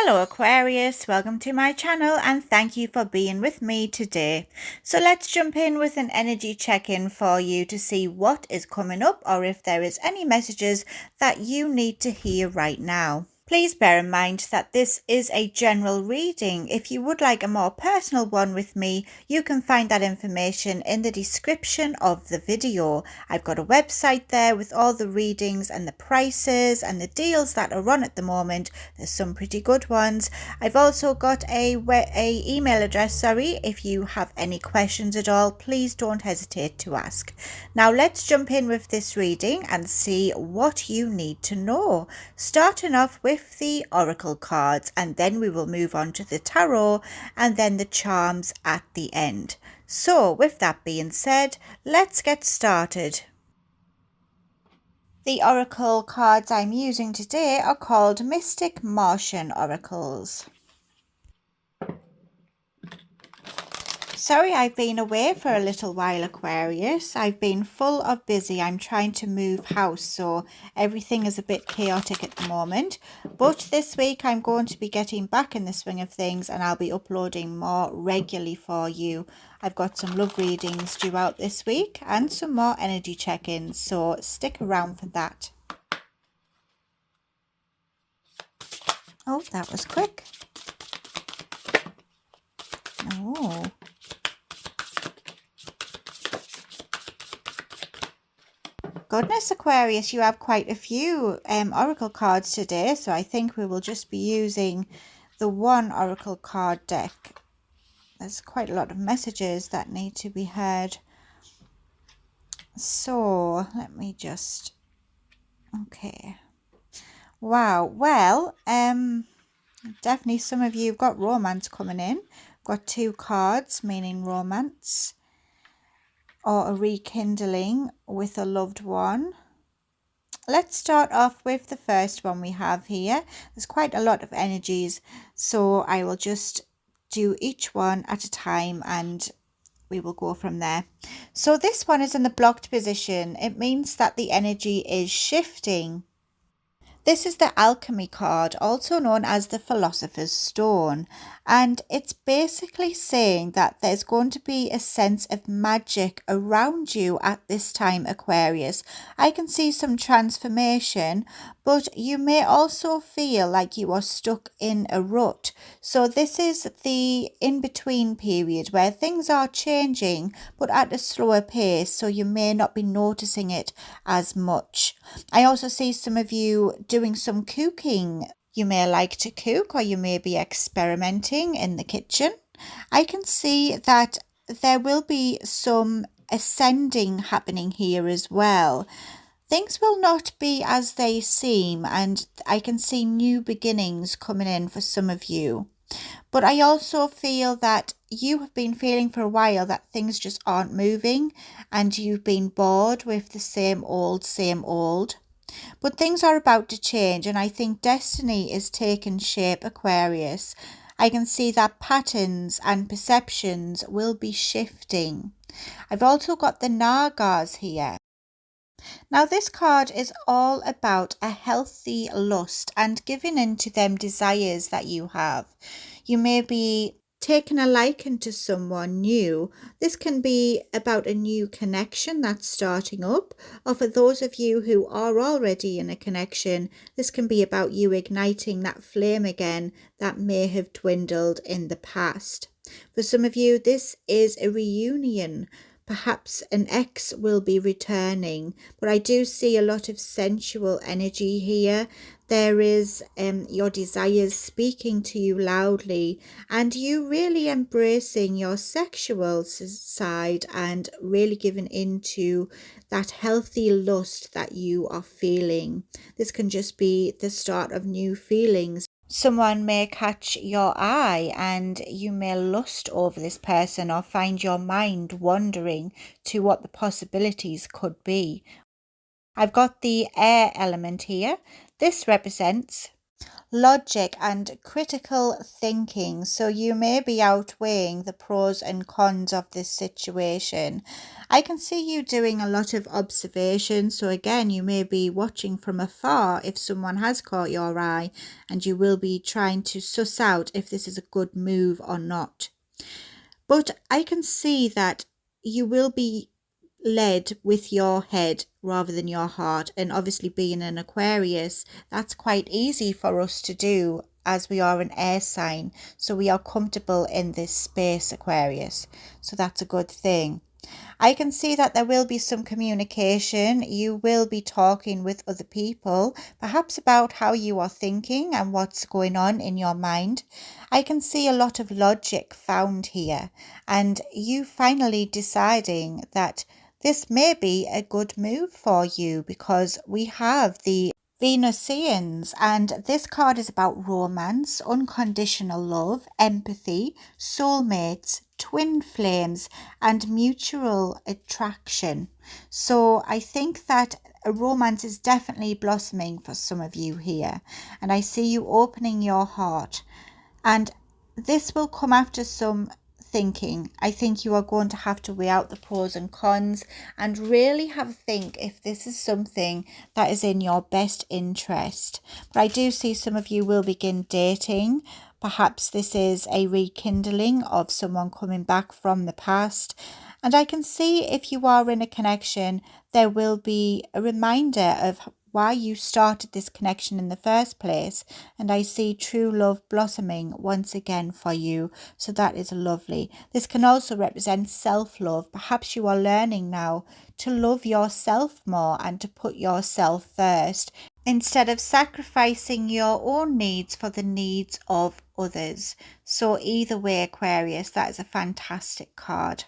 Hello Aquarius, welcome to my channel and thank you for being with me today. So let's jump in with an energy check-in for you to see what is coming up or if there is any messages that you need to hear right now. Please bear in mind that this is a general reading. If you would like a more personal one with me, you can find that information in the description of the video. I've got a website there with all the readings and the prices and the deals that are on at the moment. There's some pretty good ones. I've also got a email address, if you have any questions at all, please don't hesitate to ask. Now let's jump in with this reading and see what you need to know. Starting off with the oracle cards, and then we will move on to the tarot and then the charms at the end. So with that being said, let's get started. The oracle cards I'm using today are called Mystic Martian Oracles. Sorry I've been away for a little while, Aquarius. I've been full of busy. I'm trying to move house, so everything is a bit chaotic at the moment. But this week I'm going to be getting back in the swing of things and I'll be uploading more regularly for you. I've got some love readings due out this week and some more energy check-ins, so stick around for that. Oh, that was quick. Oh. Goodness, Aquarius, you have quite a few oracle cards today, so I think we will just be using the one oracle card deck. There's quite a lot of messages that need to be heard. So let me just, okay. Wow, well, definitely some of you have got romance coming in. Got two cards meaning romance, or a rekindling with a loved one. Let's start off with the first one we have here. There's quite a lot of energies, so I will just do each one at a time and we will go from there. So this one is in the blocked position. It means that the energy is shifting. This is the alchemy card, also known as the Philosopher's Stone, and it's basically saying that there's going to be a sense of magic around you at this time, Aquarius. I can see some transformation, but you may also feel like you are stuck in a rut. So this is the in-between period where things are changing, but at a slower pace, so you may not be noticing it as much. I also see some of you doing some cooking. You may like to cook, or you may be experimenting in the kitchen. I can see that there will be some ascending happening here as well. Things will not be as they seem, and I can see new beginnings coming in for some of you. But I also feel that you have been feeling for a while that things just aren't moving and you've been bored with the same old, same old. But things are about to change, and I think destiny is taking shape, Aquarius. I can see that patterns and perceptions will be shifting. I've also got the Nagas here. Now this card is all about a healthy lust and giving in to them desires that you have. You may be taking a liking to someone new. This can be about a new connection that's starting up, or for those of you who are already in a connection, this can be about you igniting that flame again that may have dwindled in the past. For some of you, this is a reunion. Perhaps an ex will be returning, but I do see a lot of sensual energy here. There is your desires speaking to you loudly, and you really embracing your sexual side and really giving into that healthy lust that you are feeling. This can just be the start of new feelings. Someone may catch your eye and you may lust over this person or find your mind wandering to what the possibilities could be. I've got the air element here. This represents logic and critical thinking. So you may be outweighing the pros and cons of this situation. I can see you doing a lot of observation. So again, you may be watching from afar if someone has caught your eye, and you will be trying to suss out if this is a good move or not. But I can see that you will be led with your head rather than your heart. And obviously, being an Aquarius, that's quite easy for us to do as we are an air sign. So we are comfortable in this space, Aquarius. So that's a good thing. I can see that there will be some communication. You will be talking with other people, perhaps about how you are thinking and what's going on in your mind. I can see a lot of logic found here, and you finally deciding that this may be a good move for you, because we have the Venusians, and this card is about romance, unconditional love, empathy, soulmates, twin flames, and mutual attraction. So I think that a romance is definitely blossoming for some of you here, and I see you opening your heart, and this will come after some thinking. I think you are going to have to weigh out the pros and cons and really have a think if this is something that is in your best interest. But I do see some of you will begin dating. Perhaps this is a rekindling of someone coming back from the past. And I can see if you are in a connection, there will be a reminder of why you started this connection in the first place. And I see true love blossoming once again for you. So that is lovely. This can also represent self-love. Perhaps you are learning now to love yourself more and to put yourself first, instead of sacrificing your own needs for the needs of others. So either way, Aquarius, that is a fantastic card.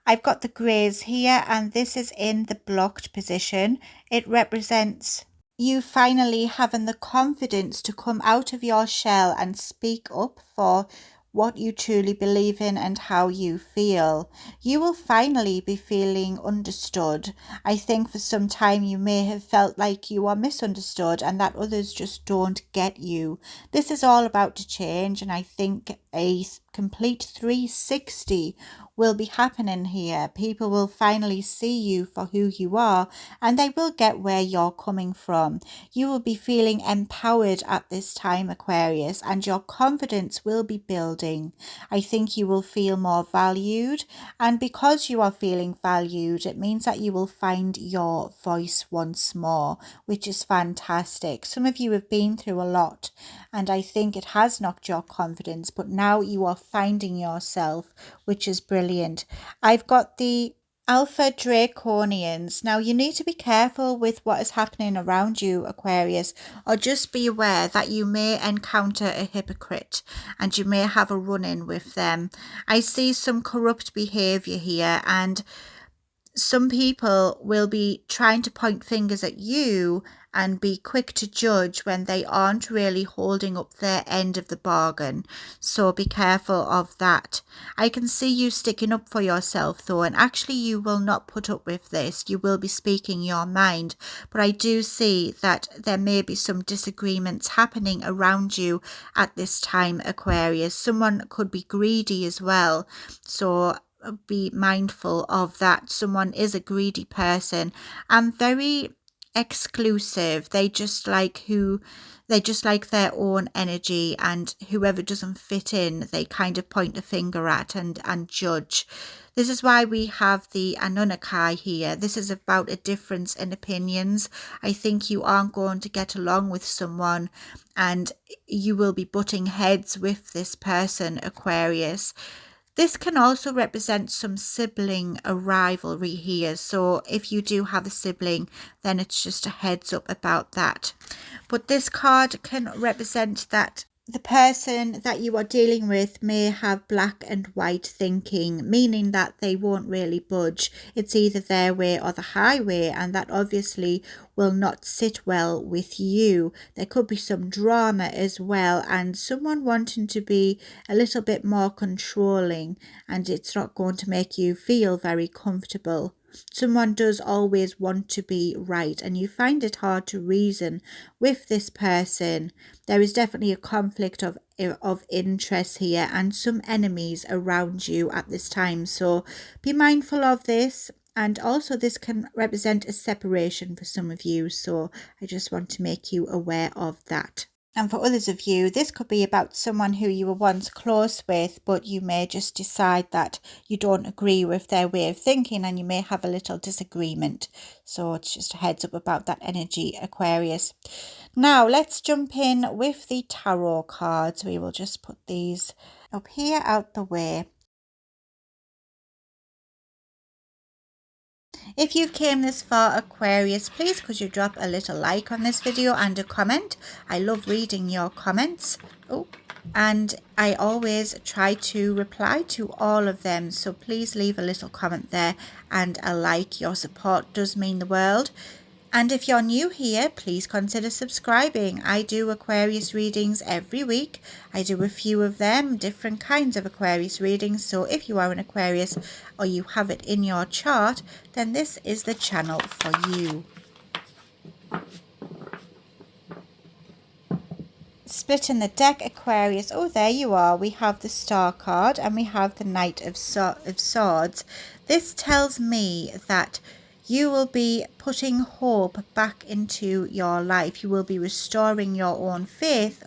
I've got the Greys here, and this is in the blocked position. It represents you finally having the confidence to come out of your shell and speak up for what you truly believe in and how you feel. You will finally be feeling understood. I think for some time you may have felt like you are misunderstood and that others just don't get you. This is all about to change, and I think a complete 360 will be happening here. People will finally see you for who you are, and they will get where you're coming from. You will be feeling empowered at this time, Aquarius, and your confidence will be building. I think you will feel more valued, and because you are feeling valued, it means that you will find your voice once more, which is fantastic. Some of you have been through a lot, and I think it has knocked your confidence, but now you are finding yourself, which is brilliant. I've got the Alpha Draconians. Now you need to be careful with what is happening around you, Aquarius, or just be aware that you may encounter a hypocrite and you may have a run-in with them. I see some corrupt behavior here, and some people will be trying to point fingers at you and be quick to judge when they aren't really holding up their end of the bargain. So be careful of that. I can see you sticking up for yourself though, and actually you will not put up with this. You will be speaking your mind. But I do see that there may be some disagreements happening around you at this time, Aquarius. Someone could be greedy as well. So be mindful of that. Someone is a greedy person and very exclusive. They just like their own energy, and whoever doesn't fit in, they kind of point a finger at and judge. This is why we have the Anunnaki here. This is about a difference in opinions. I think you aren't going to get along with someone and you will be butting heads with this person, Aquarius. This can also represent some sibling rivalry here. So if you do have a sibling, then it's just a heads up about that. But this card can represent that the person that you are dealing with may have black and white thinking, meaning that they won't really budge. It's either their way or the highway, and that obviously will not sit well with you. There could be some drama as well, and someone wanting to be a little bit more controlling, and it's not going to make you feel very comfortable. Someone does always want to be right, and you find it hard to reason with this person. There is definitely a conflict of interest here and some enemies around you at this time. So be mindful of this. And also this can represent a separation for some of you. So I just want to make you aware of that. And for others of you, this could be about someone who you were once close with, but you may just decide that you don't agree with their way of thinking and you may have a little disagreement. So it's just a heads up about that energy, Aquarius. Now let's jump in with the tarot cards. We will just put these up here out the way. If you've came this far, Aquarius, please could you drop a little like on this video and a comment. I love reading your comments. And I always try to reply to all of them, so please leave a little comment there and a like. Your support does mean the world. And if you're new here, please consider subscribing. I do Aquarius readings every week. I do a few of them, different kinds of Aquarius readings. So if you are an Aquarius or you have it in your chart, then this is the channel for you. Splitting the deck, Aquarius. Oh, there you are. We have the Star card and we have the Knight of Swords. This tells me that you will be putting hope back into your life. You will be restoring your own faith.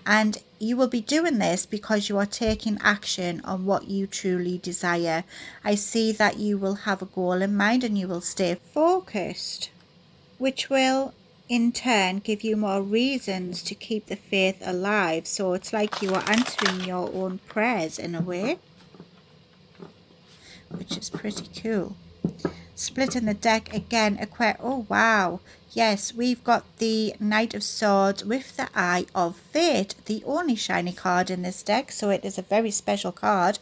And you will be doing this because you are taking action on what you truly desire. I see that you will have a goal in mind and you will stay focused, which will in turn give you more reasons to keep the faith alive. So it's like you are answering your own prayers in a way, which is pretty cool. Splitting the deck again, Aquarius. Oh wow, yes, we've got the Knight of Swords with the Eye of Fate, the only shiny card in this deck, so it is a very special card.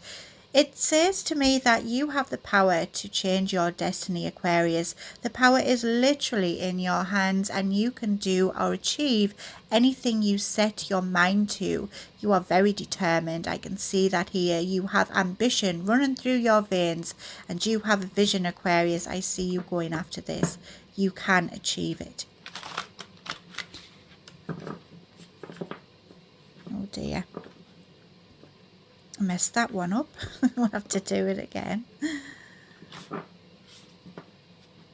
It says to me that you have the power to change your destiny, Aquarius. The power is literally in your hands and you can do or achieve anything you set your mind to. You are very determined. I can see that here. You have ambition running through your veins and you have a vision, Aquarius. I see you going after this. You can achieve it. Oh dear. I messed that one up. We'll have to do it again.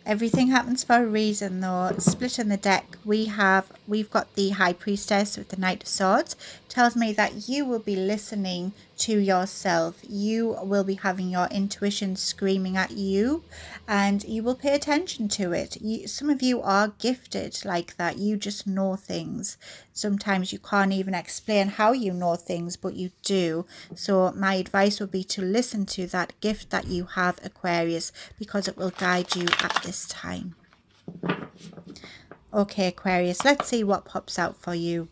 Everything happens for a reason though. Splitting the deck, we've got the High Priestess with the Knight of Swords. Tells me that you will be listening to yourself. You will be having your intuition screaming at you and you will pay attention to it. Some of you are gifted like that. You just know things. Sometimes you can't even explain how you know things, but you do. So my advice would be to listen to that gift that you have, Aquarius, because it will guide you at this time. Okay, Aquarius, let's see what pops out for you.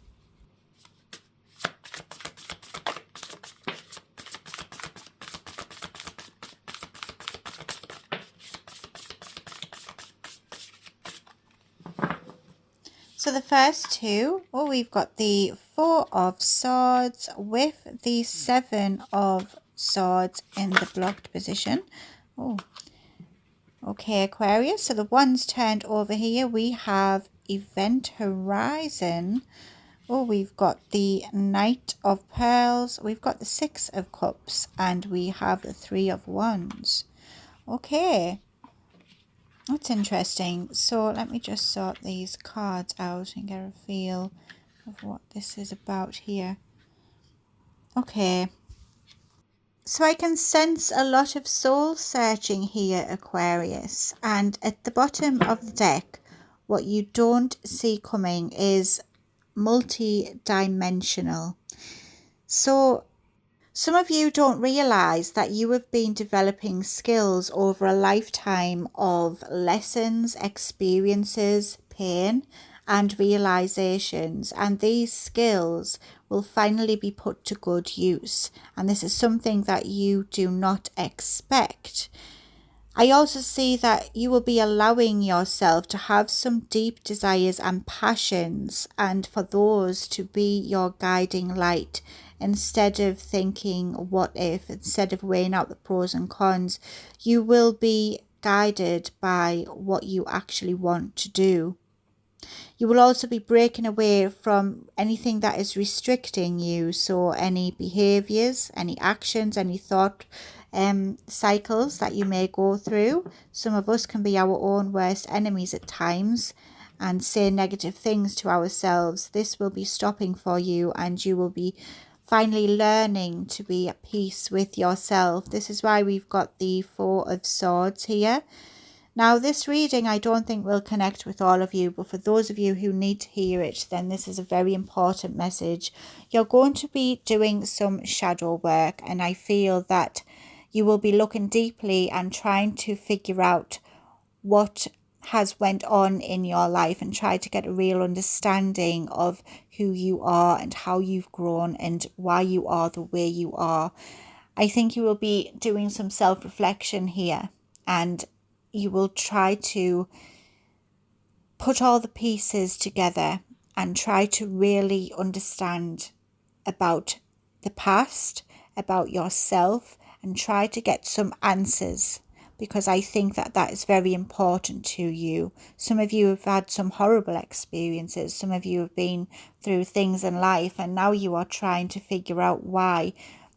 So the first two, we've got the Four of Swords with the Seven of Swords in the blocked position. Okay, Aquarius. So the ones turned over here, we have Event Horizon. We've got the Knight of Pearls. We've got the Six of Cups. And we have the Three of Wands. Okay. That's interesting. So let me just sort these cards out and get a feel of what this is about here. Okay. So I can sense a lot of soul searching here, Aquarius. And at the bottom of the deck, what you don't see coming is multi-dimensional. So some of you don't realize that you have been developing skills over a lifetime of lessons, experiences, pain, and realizations. And these skills will finally be put to good use. And this is something that you do not expect. I also see that you will be allowing yourself to have some deep desires and passions, and for those to be your guiding light. Instead of thinking what if, instead of weighing out the pros and cons, you will be guided by what you actually want to do. You will also be breaking away from anything that is restricting you. So any behaviors, any actions, any thought cycles that you may go through. Some of us can be our own worst enemies at times and say negative things to ourselves. This will be stopping for you, and you will be finally learning to be at peace with yourself. This is why we've got the Four of Swords here. Now, this reading I don't think will connect with all of you, but for those of you who need to hear it, then this is a very important message. You're going to be doing some shadow work, and I feel that you will be looking deeply and trying to figure out what has went on in your life and try to get a real understanding of who you are and how you've grown and why you are the way you are. I think you will be doing some self-reflection here, and you will try to put all the pieces together and try to really understand about the past, about yourself, and try to get some answers, because I think that that is very important to you. Some of you have had some horrible experiences. Some of you have been through things in life, and now you are trying to figure out why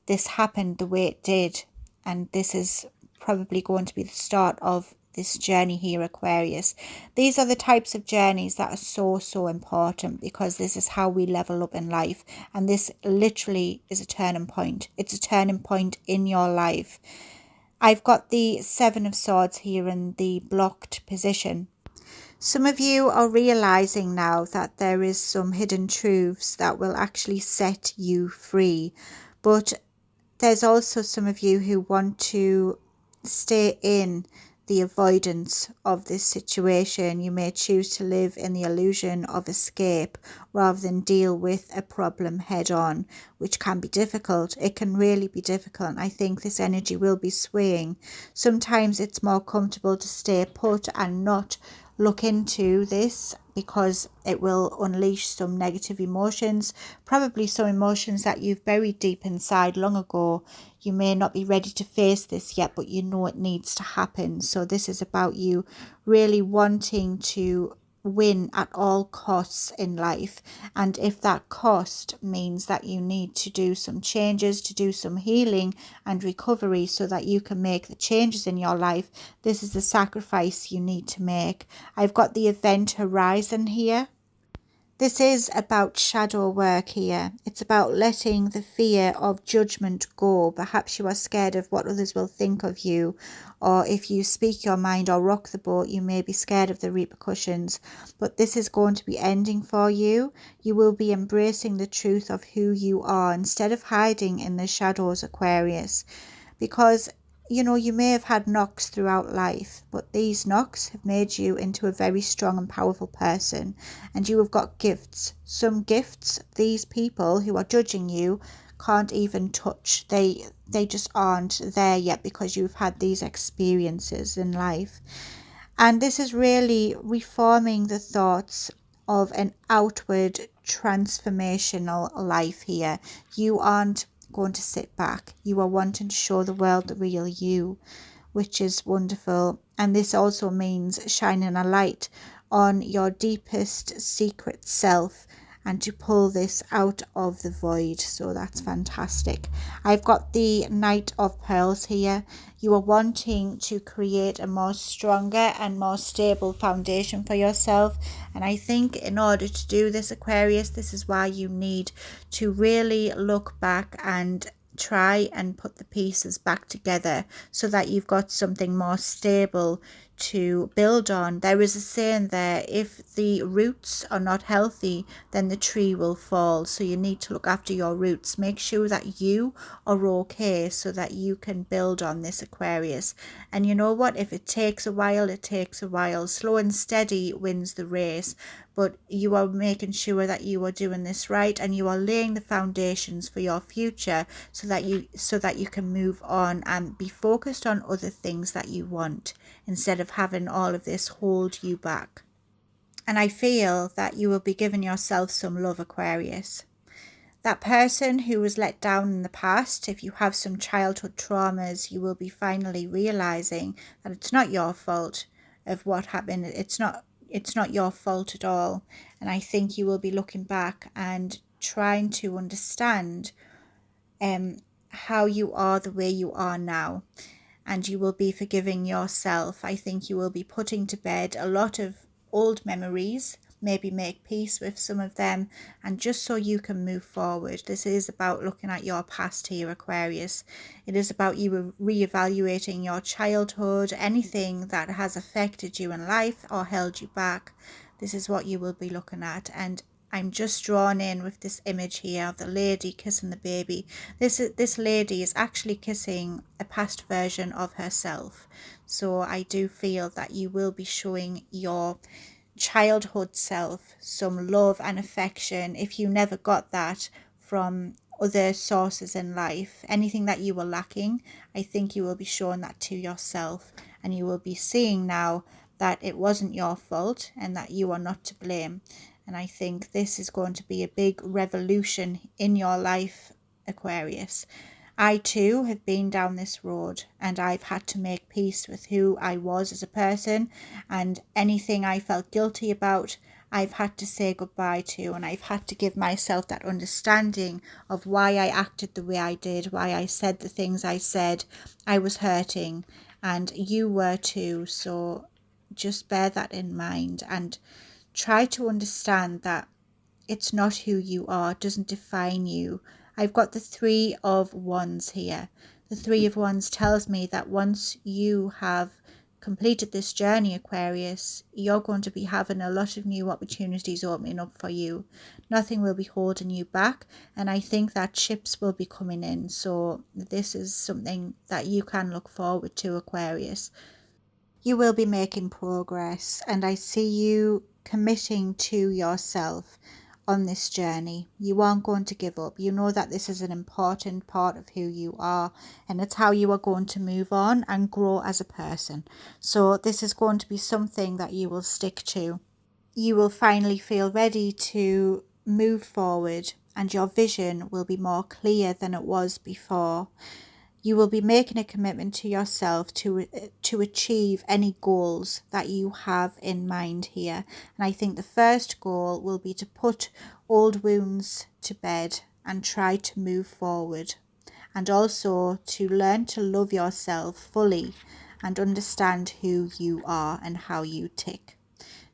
this happened the way it did. And this is probably going to be the start of this journey here, Aquarius. These are the types of journeys that are so important, because this is how we level up in life, and this literally is a turning point. It's a turning point in your life. I've got the Seven of Swords here in the blocked position. Some of you are realizing now that there is some hidden truths that will actually set you free, but there's also some of you who want to stay in the avoidance of this situation. You may choose to live in the illusion of escape rather than deal with a problem head on, which can be difficult. It can really be difficult. I think this energy will be swaying. Sometimes it's more comfortable to stay put and not look into this, because it will unleash some negative emotions, probably some emotions that you've buried deep inside long ago. You may not be ready to face this yet, but you know it needs to happen. So this is about you really wanting to win at all costs in life, and if that cost means that you need to do some changes, to do some healing and recovery so that you can make the changes in your life, this is the sacrifice you need to make. I've got the event horizon here. This is about shadow work here. It's about letting the fear of judgment go. Perhaps you are scared of what others will think of you, or if you speak your mind or rock the boat, you may be scared of the repercussions. But this is going to be ending for you. You will be embracing the truth of who you are instead of hiding in the shadows, Aquarius, because you know, you may have had knocks throughout life, but these knocks have made you into a very strong and powerful person, and you have got gifts. Some gifts these people who are judging you can't even touch. They just aren't there yet, because you've had these experiences in life. And this is really reforming the thoughts of an outward transformational life here. You aren't going to sit back. You are wanting to show the world the real you, which is wonderful. And this also means shining a light on your deepest secret self and to pull this out of the void. So that's fantastic. I've got the Knight of Pearls here. You are wanting to create a more stronger and more stable foundation for yourself. And I think in order to do this, Aquarius, this is why you need to really look back and try and put the pieces back together so that you've got something more stable to build on. There is a saying there, if the roots are not healthy, then the tree will fall. So you need to look after your roots. Make sure that you are okay so that you can build on this, Aquarius. And you know what? If it takes a while, it takes a while. Slow and steady wins the race. But you are making sure that you are doing this right, and you are laying the foundations for your future so that you can move on and be focused on other things that you want, instead of having all of this hold you back. And I feel that you will be giving yourself some love, Aquarius. that person who was let down in the past, if you have some childhood traumas, you will be finally realizing that it's not your fault of what happened. It's not your fault at all. And I think you will be looking back and trying to understand how you are the way you are now, and you will be forgiving yourself. I think you will be putting to bed a lot of old memories, maybe make peace with some of them, and just so you can move forward. This is about looking at your past here, Aquarius. It is about you reevaluating your childhood, anything that has affected you in life or held you back. This is what you will be looking at. And I'm just drawn in with this image here of the lady kissing the baby. This lady is actually kissing a past version of herself. So I do feel that you will be showing your childhood self some love and affection if you never got that from other sources in life. Anything that you were lacking, I think you will be showing that to yourself, and you will be seeing now that it wasn't your fault and that you are not to blame. And I think this is going to be a big revolution in your life, Aquarius. I too have been down this road, and I've had to make peace with who I was as a person, and anything I felt guilty about, I've had to say goodbye to, and I've had to give myself that understanding of why I acted the way I did, why I said the things I said. I was hurting, and you were too, so just bear that in mind and try to understand that it's not who you are, it doesn't define you. I've got the Three of Wands here. The Three of Wands tells me that once you have completed this journey, Aquarius, you're going to be having a lot of new opportunities opening up for you. Nothing will be holding you back, and I think that ships will be coming in. So this is something that you can look forward to, Aquarius. You will be making progress, and I see you committing to yourself on this journey. You aren't going to give up. You know that this is an important part of who you are, and it's how you are going to move on and grow as a person. So this is going to be something that you will stick to. You will finally feel ready to move forward, and your vision will be more clear than it was before. You will be making a commitment to yourself to achieve any goals that you have in mind here. And I think the first goal will be to put old wounds to bed and try to move forward. And also to learn to love yourself fully and understand who you are and how you tick.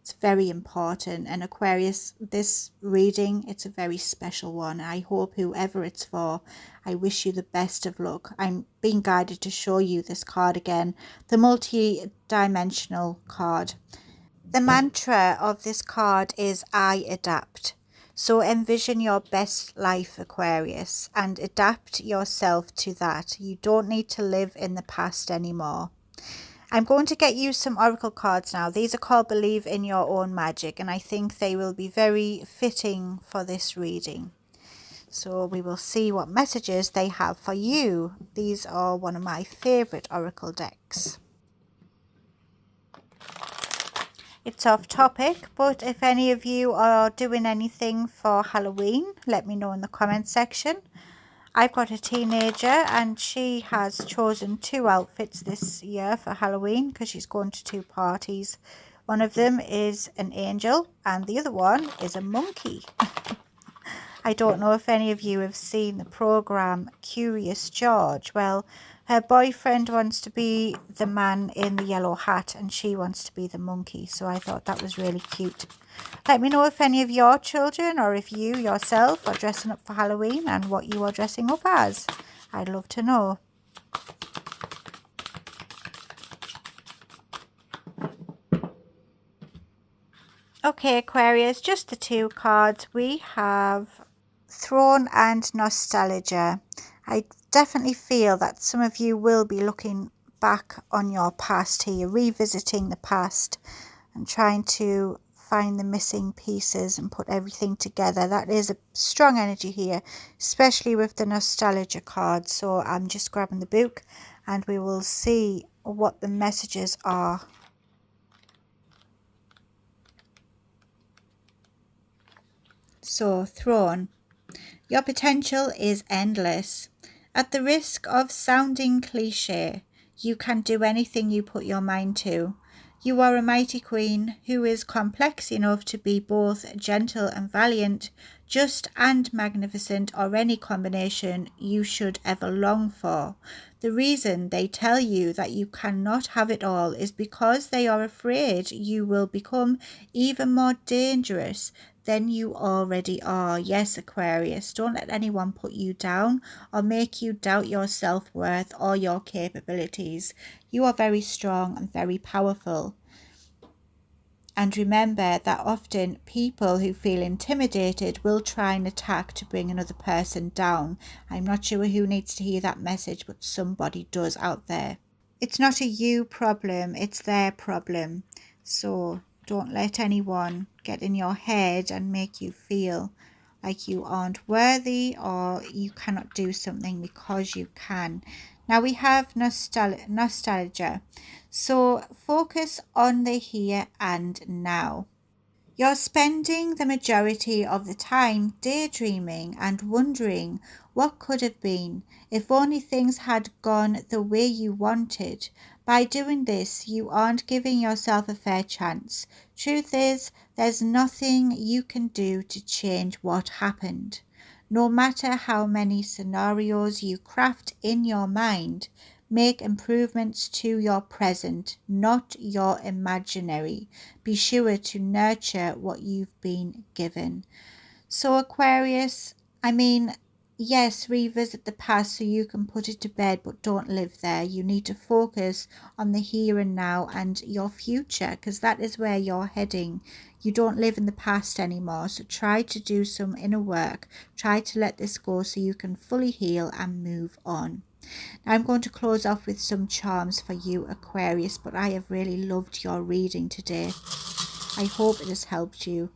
It's very important. And Aquarius, this reading, it's a very special one. I hope whoever it's for, I wish you the best of luck. I'm being guided to show you this card again, the multi-dimensional card. The mantra of this card is I adapt. So envision your best life, Aquarius, and adapt yourself to that. You don't need to live in the past anymore. I'm going to get you some oracle cards now. These are called Believe in Your Own Magic, and I think they will be very fitting for this reading. So we will see what messages they have for you. These are one of my favourite oracle decks. It's off topic, but if any of you are doing anything for Halloween, let me know in the comment section. I've got a teenager and she has chosen 2 outfits this year for Halloween because she's going to 2 parties. One of them is an angel and the other one is a monkey. I don't know if any of you have seen the program Curious George. Well, her boyfriend wants to be the man in the yellow hat and she wants to be the monkey. So I thought that was really cute. Let me know if any of your children or if you yourself are dressing up for Halloween and what you are dressing up as. I'd love to know. Okay, Aquarius, just the 2 cards. We have Throne and Nostalgia. I definitely feel that some of you will be looking back on your past here, revisiting the past and trying to find the missing pieces and put everything together. That is a strong energy here, especially with the Nostalgia card. So I'm just grabbing the book and we will see what the messages are. So, Throne. Your potential is endless. At the risk of sounding cliche, you can do anything you put your mind to. You are a mighty queen who is complex enough to be both gentle and valiant, just and magnificent, or any combination you should ever long for. The reason they tell you that you cannot have it all is because they are afraid you will become even more dangerous than you already are. Yes, Aquarius, don't let anyone put you down or make you doubt your self-worth or your capabilities. You are very strong and very powerful. And remember that often people who feel intimidated will try and attack to bring another person down. I'm not sure who needs to hear that message, but somebody does out there. It's not a you problem, it's their problem. So don't let anyone get in your head and make you feel like you aren't worthy or you cannot do something, because you can. Now we have nostalgia. So focus on the here and now. You're spending the majority of the time daydreaming and wondering what could have been if only things had gone the way you wanted. By doing this, you aren't giving yourself a fair chance. Truth is, there's nothing you can do to change what happened. No matter how many scenarios you craft in your mind, make improvements to your present, not your imaginary. Be sure to nurture what you've been given. So Aquarius, yes, revisit the past so you can put it to bed, but don't live there. You need to focus on the here and now and your future, because that is where you're heading. You don't live in the past anymore, so try to do some inner work. Try to let this go so you can fully heal and move on. Now I'm going to close off with some charms for you, Aquarius, but I have really loved your reading today. I hope it has helped you.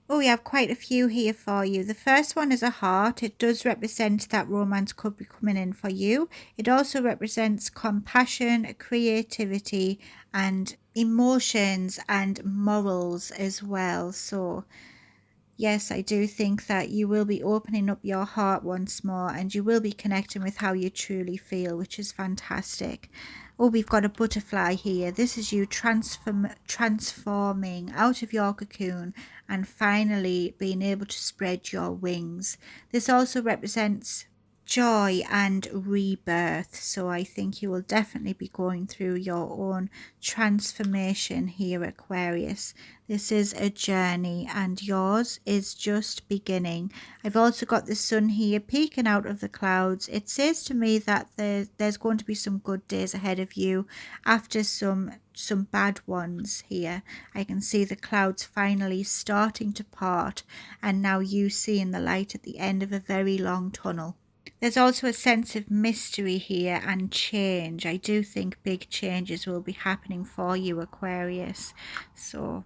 Oh, we have quite a few here for you. The first one is a heart. It does represent that romance could be coming in for you. It also represents compassion, creativity, and emotions and morals as well. So yes, I do think that you will be opening up your heart once more, and you will be connecting with how you truly feel, which is fantastic. Oh, we've got a butterfly here. This is you transforming out of your cocoon and finally being able to spread your wings. This also represents joy and rebirth, so I think you will definitely be going through your own transformation here, Aquarius. This is a journey and yours is just beginning. I've also got the sun here peeking out of the clouds. It says to me that there's going to be some good days ahead of you after some bad ones here. I can see the clouds finally starting to part, and now you seeing the light at the end of a very long tunnel. There's also a sense of mystery here and change. I do think big changes will be happening for you, Aquarius. So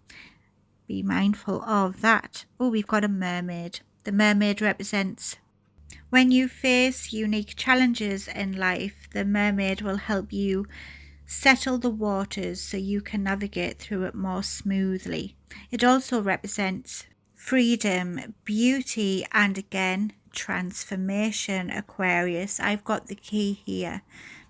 be mindful of that. Oh, we've got a mermaid. The mermaid represents when you face unique challenges in life, the mermaid will help you settle the waters so you can navigate through it more smoothly. It also represents freedom, beauty, and again, transformation, Aquarius. I've got the key here.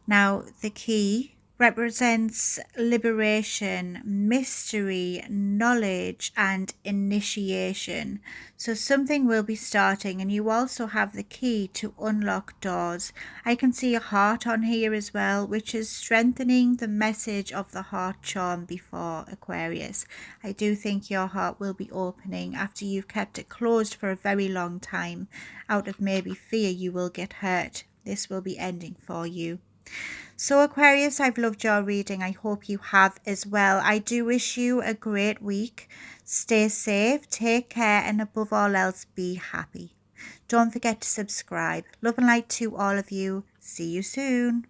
Now, the key represents liberation, mystery, knowledge, and initiation. So something will be starting, and you also have the key to unlock doors. I can see a heart on here as well, which is strengthening the message of the heart charm before, Aquarius. I do think your heart will be opening after you've kept it closed for a very long time. Out of maybe fear you will get hurt. This will be ending for you. So Aquarius, I've loved your reading. I hope you have as well. I do wish you a great week. Stay safe, take care, and above all else, be happy. Don't forget to subscribe. Love and light to all of you. See you soon.